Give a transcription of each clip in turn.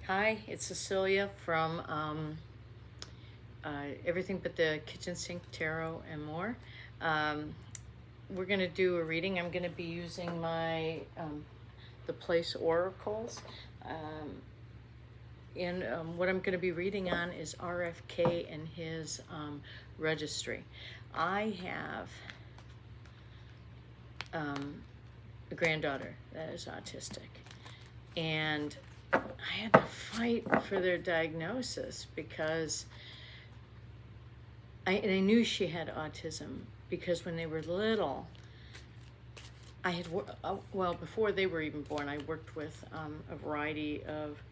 Hi, it's Cecilia from Everything But the Kitchen Sink Tarot and More. We're going to do a reading. I'm going to be using my the Place Oracles. And what I'm going to be reading on is RFK and his registry. I have a granddaughter that is autistic. And I had to fight for their diagnosis because I knew she had autism because when they were little, before they were even born, I worked with a variety of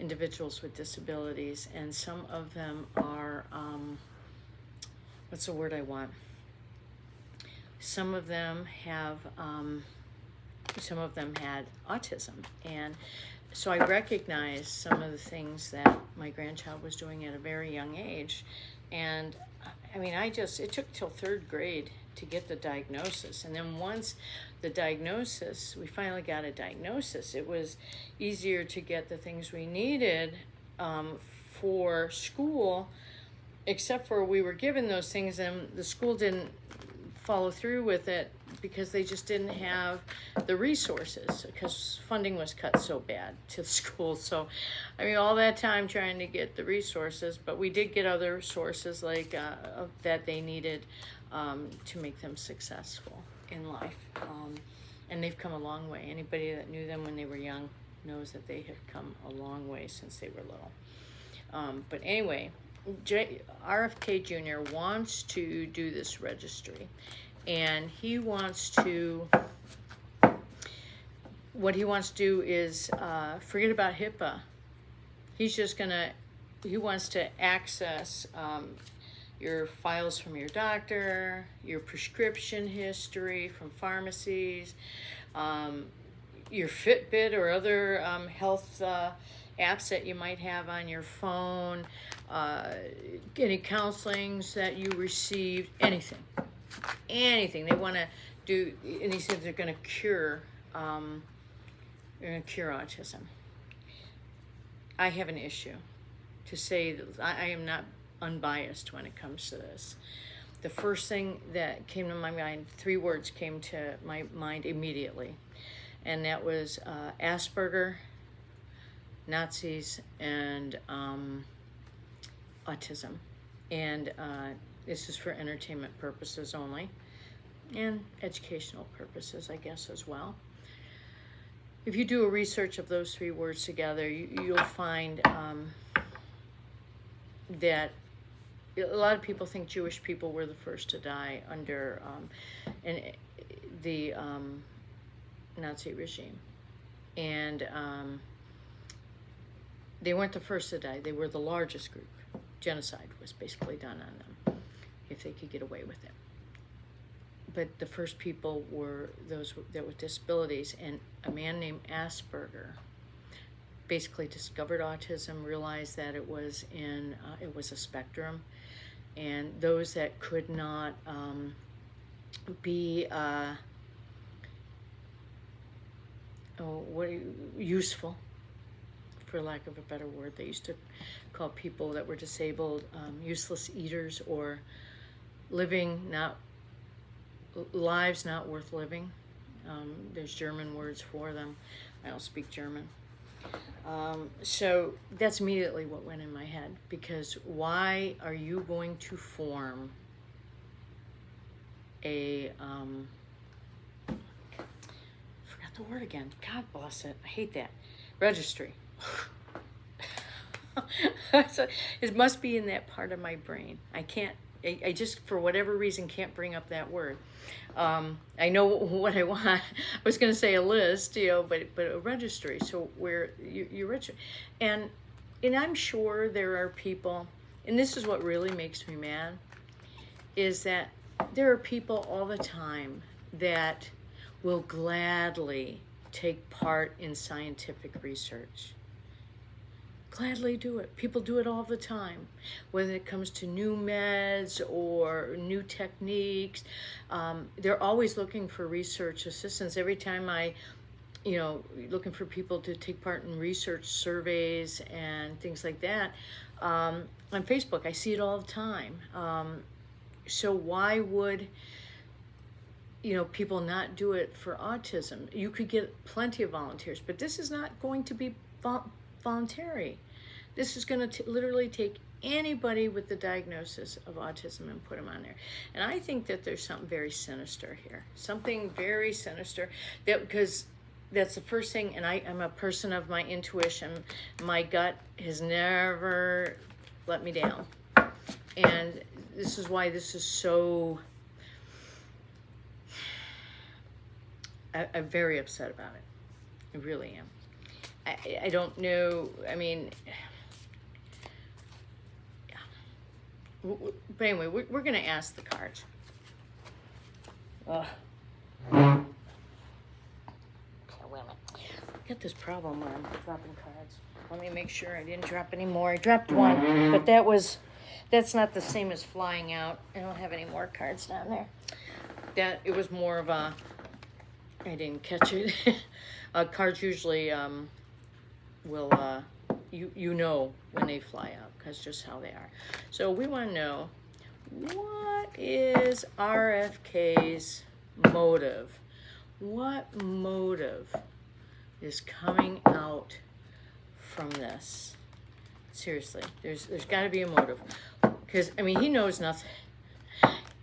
individuals with disabilities, and some of them are, what's the word I want? Some of them had autism, and so I recognized some of the things that my grandchild was doing at a very young age. And I mean, it took till third grade to get the diagnosis. And then once we finally got a diagnosis, it was easier to get the things we needed for school, except for we were given those things and the school didn't follow through with it because they just didn't have the resources because funding was cut so bad to the school. So, I mean, all that time trying to get the resources, but we did get other sources like that they needed to make them successful in life. And they've come a long way. Anybody that knew them when they were young knows that they have come a long way since they were little. But anyway, RFK Jr. wants to do this registry, and what he wants to do is forget about HIPAA. He wants to access your files from your doctor, your prescription history from pharmacies, your Fitbit or other health apps that you might have on your phone, any counselings that you received, anything. They want to do, and he said they're going to cure autism. I have an issue to say that I am not unbiased when it comes to this. The first thing that came to my mind, 3 words came to my mind immediately, and that was Asperger, Nazis, and autism. And this is for entertainment purposes only, and educational purposes, I guess, as well. If you do a research of those 3 words together, you'll find that a lot of people think Jewish people were the first to die under the Nazi regime. And they weren't the first to die. They were the largest group. Genocide was basically done on them if they could get away with it. But the first people were those that with disabilities, and a man named Asperger basically discovered autism, realized that it was a spectrum, and those that could not be useful, for lack of a better word. They used to call people that were disabled useless eaters, or lives not worth living. There's German words for them. I don't speak German. So that's immediately what went in my head, because why are you going to form a forgot the word again, God bless it, I hate that, registry. So it must be in that part of my brain. I just, for whatever reason, can't bring up that word. I know what I want. I was going to say a list, but a registry. So where you register, and I'm sure there are people, and this is what really makes me mad, is that there are people all the time that will gladly take part in scientific research. Gladly do it. People do it all the time, whether it comes to new meds or new techniques. They're always looking for research assistance. Every time I you know, looking for people to take part in research surveys and things like that. On Facebook, I see it all the time. So why would, you know, people not do it for autism? You could get plenty of volunteers, but this is not going to be voluntary. This is going to literally take anybody with the diagnosis of autism and put them on there. And I think that there's something very sinister here. Something very sinister, that because that's the first thing, and I'm a person of my intuition. My gut has never let me down. And this is why this is so, I'm very upset about it. I really am. I don't know, I mean, yeah. But anyway, we're going to ask the cards. Ugh. Okay, wait a minute. I got this problem where I'm dropping cards. Let me make sure I didn't drop any more. I dropped one, but that's not the same as flying out. I don't have any more cards down there. It was more of a, I didn't catch it. Cards usually will, you know when they fly out, because just how they are. So we want to know, what is RFK's motive? What motive is coming out from this? Seriously, there's got to be a motive, because I mean, he knows nothing.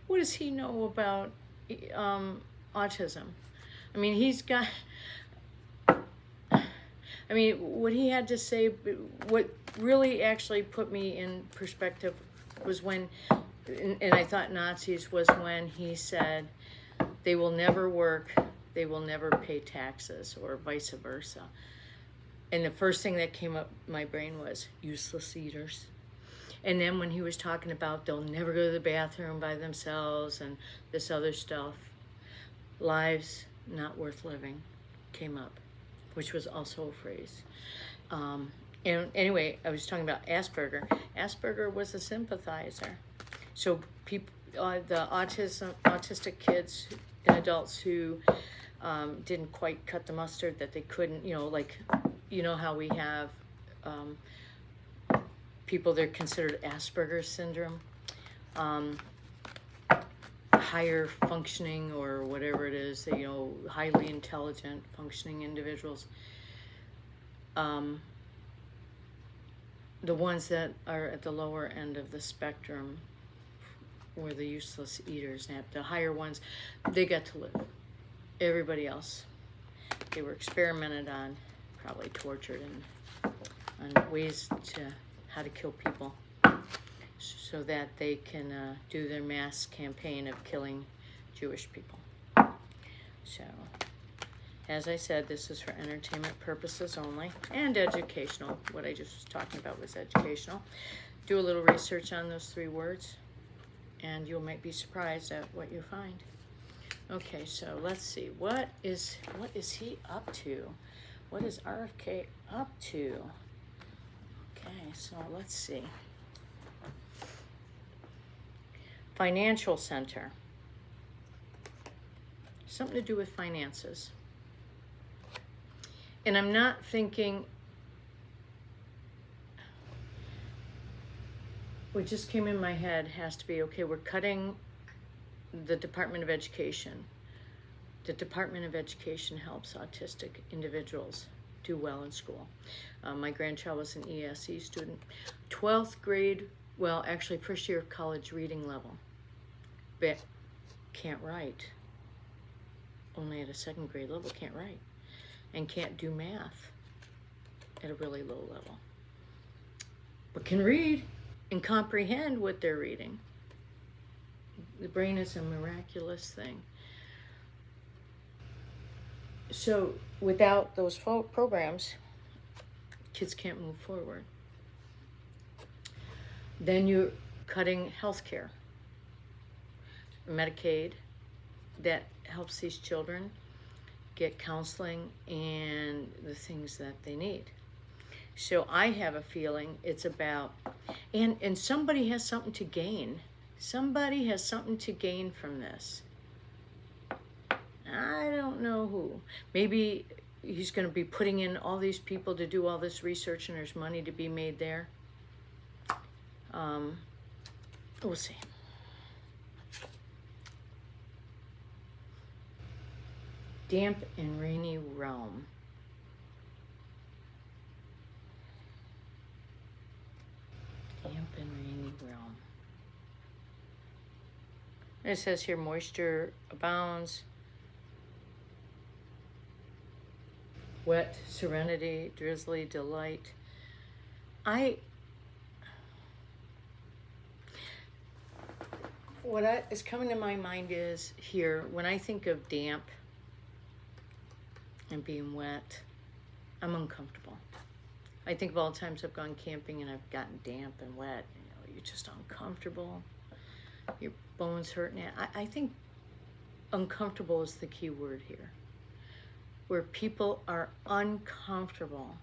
What does he know about autism? I mean, he's got, I mean, what he had to say, what really actually put me in perspective was when, and I thought Nazis, was when he said, they will never work, they will never pay taxes, or vice versa. And the first thing that came up in my brain was useless eaters. And then when he was talking about they'll never go to the bathroom by themselves and this other stuff, lives not worth living came up, which was also a phrase. And anyway, I was talking about Asperger. Asperger was a sympathizer. So people, the autistic kids and adults who didn't quite cut the mustard, that they couldn't, you know, like, you know how we have people that are considered Asperger's syndrome, higher functioning or whatever it is, you know, highly intelligent functioning individuals. The ones that are at the lower end of the spectrum were the useless eaters. And the higher ones, they got to live. Everybody else, they were experimented on, probably tortured, and on ways to how to kill people, so that they can do their mass campaign of killing Jewish people. So, as I said, this is for entertainment purposes only, and educational. What I just was talking about was educational. Do a little research on those 3 words, and you might be surprised at what you find. Okay, so let's see. What is he up to? What is RFK up to? Okay, so let's see. Financial center. Something to do with finances. And I'm not thinking, what just came in my head has to be, okay, we're cutting the Department of Education. The Department of Education helps autistic individuals do well in school. My grandchild was an ESE student. 12th grade, well, actually first year of college reading level, but can't write. Only at a 2nd grade level can't write, and can't do math at a really low level, but can read and comprehend what they're reading. The brain is a miraculous thing. So without those programs, kids can't move forward. Then you're cutting health care, Medicaid, that helps these children get counseling and the things that they need. So I have a feeling it's about, and somebody has something to gain. Somebody has something to gain from this. I don't know who. Maybe he's going to be putting in all these people to do all this research, and there's money to be made there. We'll see. Damp and rainy realm. Damp and rainy realm. And it says here moisture abounds. Wet, serenity, drizzly, delight. What is coming to my mind is here, when I think of damp and being wet, I'm uncomfortable. I think of all the times I've gone camping and I've gotten damp and wet. You know, you're just uncomfortable. Your bones hurt. I think uncomfortable is the key word here. Where people are uncomfortable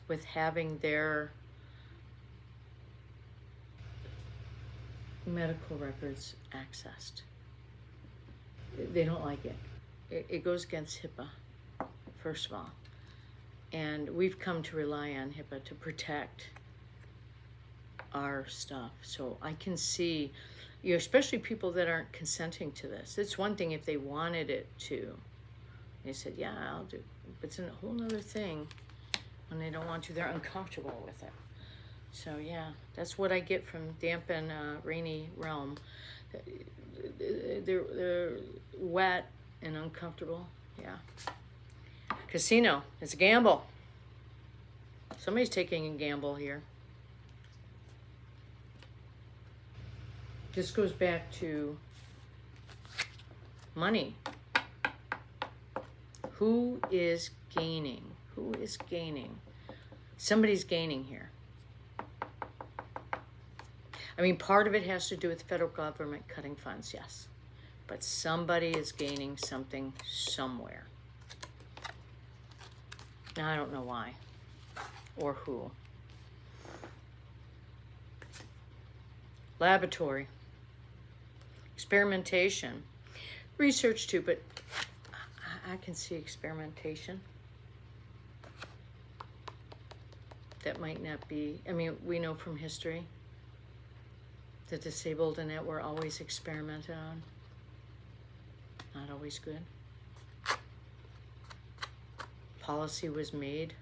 with having their medical records accessed. They don't like it. It goes against HIPAA, first of all. And we've come to rely on HIPAA to protect our stuff. So I can see, you know, especially people that aren't consenting to this. It's one thing if they wanted it to. They said, yeah, I'll do. But it's a whole other thing when they don't want to. They're uncomfortable with it. So yeah, that's what I get from damp and rainy realm. They're wet and uncomfortable. Yeah. Casino. It's a gamble. Somebody's taking a gamble here. This goes back to money. Who is gaining? Who is gaining? Somebody's gaining here. I mean, part of it has to do with the federal government cutting funds, yes. But somebody is gaining something somewhere. Now, I don't know why or who. Laboratory. Experimentation. Research too, but I can see experimentation. That might not be, I mean, we know from history the disabled and that were always experimented on. Not always good. Policy was made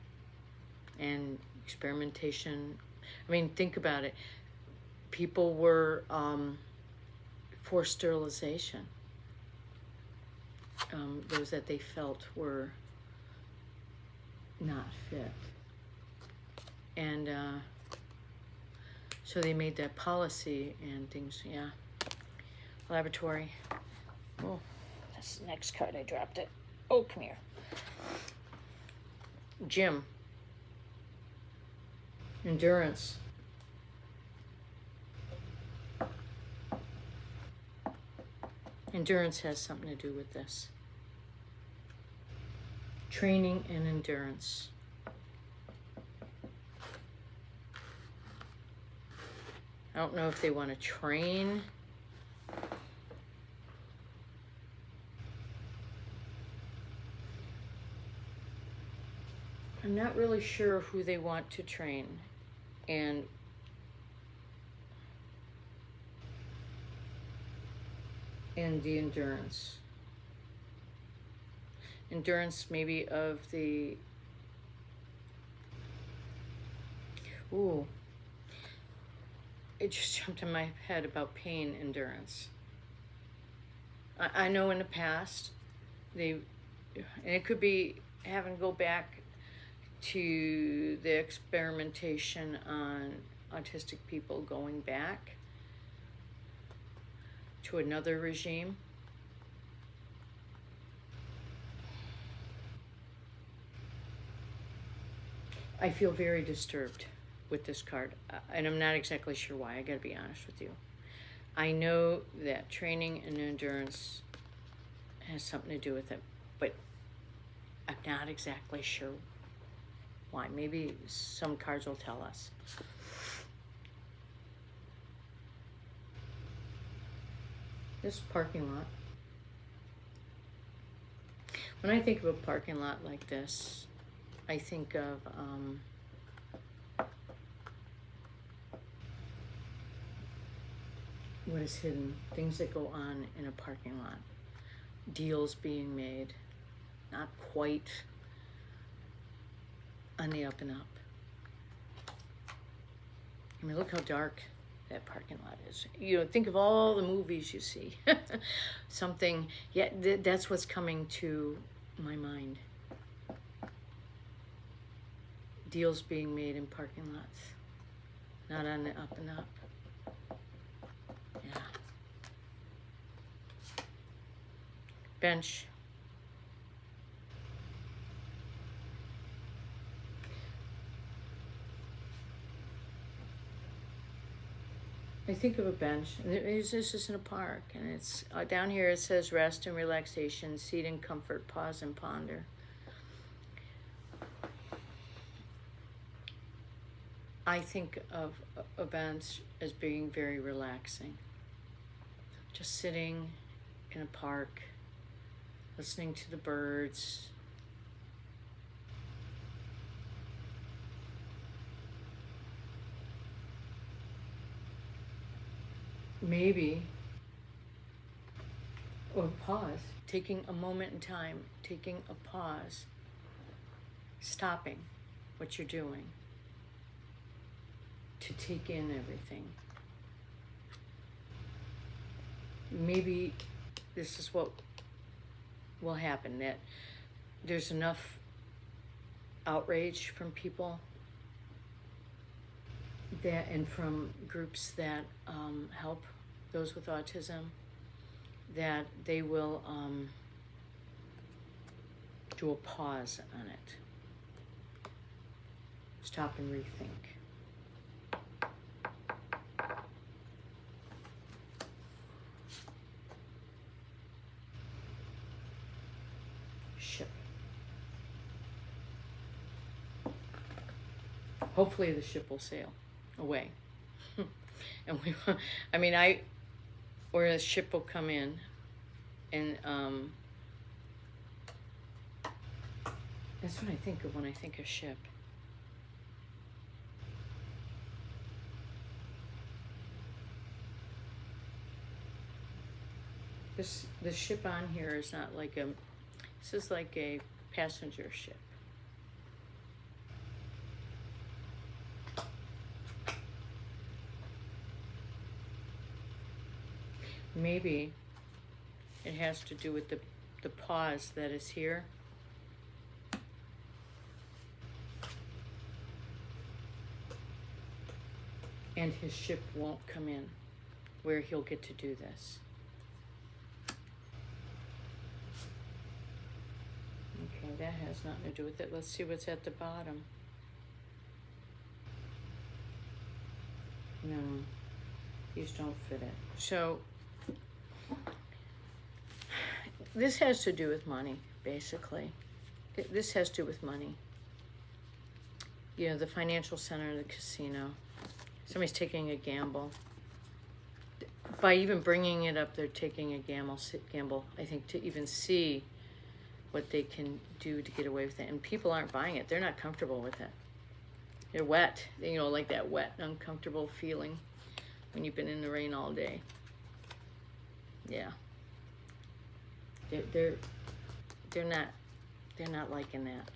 and experimentation, I mean, think about it. People were forced sterilization. Those that they felt were not fit. And so they made that policy and things, yeah. Laboratory. Oh, that's the next card. I dropped it. Oh, come here. Gym. Endurance. Endurance has something to do with this. Training and endurance. I don't know if they want to train. I'm not really sure who they want to train. And the endurance. Endurance maybe of the, ooh, it just jumped in my head about pain endurance. I know in the past, and it could be having to go back to the experimentation on autistic people going back to another regime. I feel very disturbed with this card, and I'm not exactly sure why. I gotta be honest with you. I know that training and endurance has something to do with it, but I'm not exactly sure why. Maybe some cards will tell us. This parking lot. When I think of a parking lot like this, I think of what is hidden, things that go on in a parking lot, deals being made, not quite on the up and up. I mean, look how dark that parking lot is. You know, think of all the movies you see. Something, yeah, that's what's coming to my mind. Deals being made in parking lots, not on the up and up. Yeah. Bench. I think of a bench, and this is in a park, and it's down here it says rest and relaxation, seat and comfort, pause and ponder. I think of a bench as being very relaxing. Just sitting in a park, listening to the birds. Maybe, or pause, taking a moment in time, taking a pause, stopping what you're doing to take in everything. Maybe this is what will happen, that there's enough outrage from people that, and from groups that help those with autism, that they will do a pause on it. Stop and rethink. Ship. Hopefully the ship will sail away. And or a ship will come in, and that's what I think of when I think of ship. This ship on here is not like this is like a passenger ship. Maybe it has to do with the pause that is here. And his ship won't come in where he'll get to do this. Okay, that has nothing to do with it. Let's see what's at the bottom. No, these don't fit it. So this has to do with money, basically. This has to do with money. You know, the financial center, the casino. Somebody's taking a gamble. By even bringing it up, they're taking a gamble, I think, to even see what they can do to get away with it. And people aren't buying it. They're not comfortable with it. They're wet. You know, like that wet, uncomfortable feeling when you've been in the rain all day. Yeah. They're not liking that.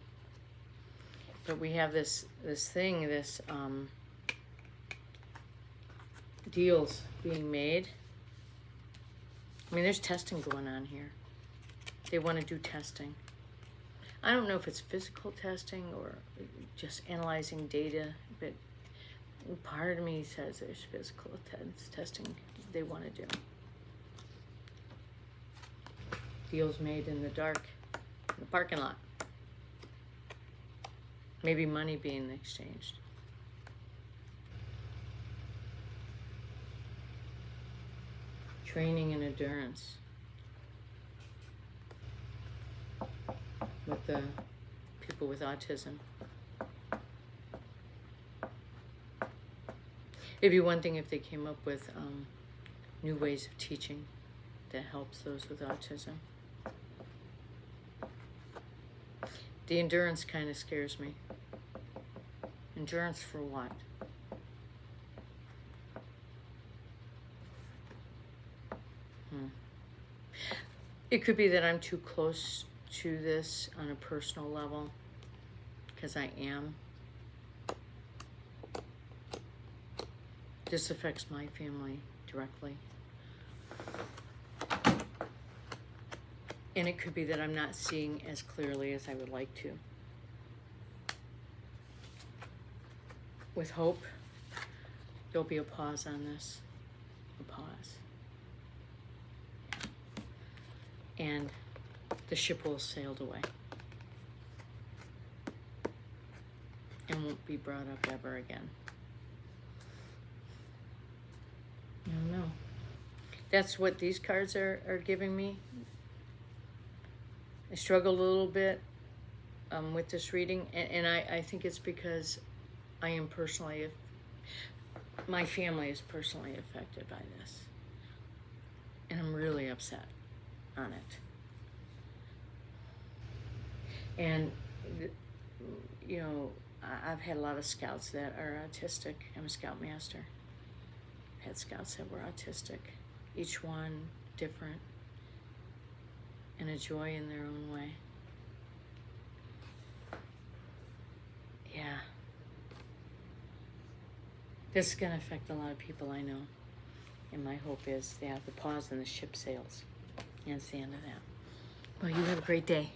But we have this thing, deals being made. I mean, there's testing going on here. They want to do testing. I don't know if it's physical testing or just analyzing data, but part of me says there's physical testing they want to do. Deals made in the dark, in the parking lot. Maybe money being exchanged. Training and endurance with the people with autism. It'd be one thing if they came up with new ways of teaching that helps those with autism. The endurance kind of scares me. Endurance for what? It could be that I'm too close to this on a personal level, because I am. This affects my family directly. And it could be that I'm not seeing as clearly as I would like to. With hope, there'll be a pause on this. A pause. And the ship will have sailed away. And won't be brought up ever again. I don't know. That's what these cards are giving me. I struggled a little bit with this reading, and I think it's because I am personally, my family is personally affected by this. And I'm really upset on it. And, you know, I've had a lot of scouts that are autistic. I'm a scoutmaster. I've had scouts that were autistic, each one different, and a joy in their own way. Yeah. This is going to affect a lot of people I know. And my hope is they have the pause and the ship sails. And it's the end of that. Well, you have a great day.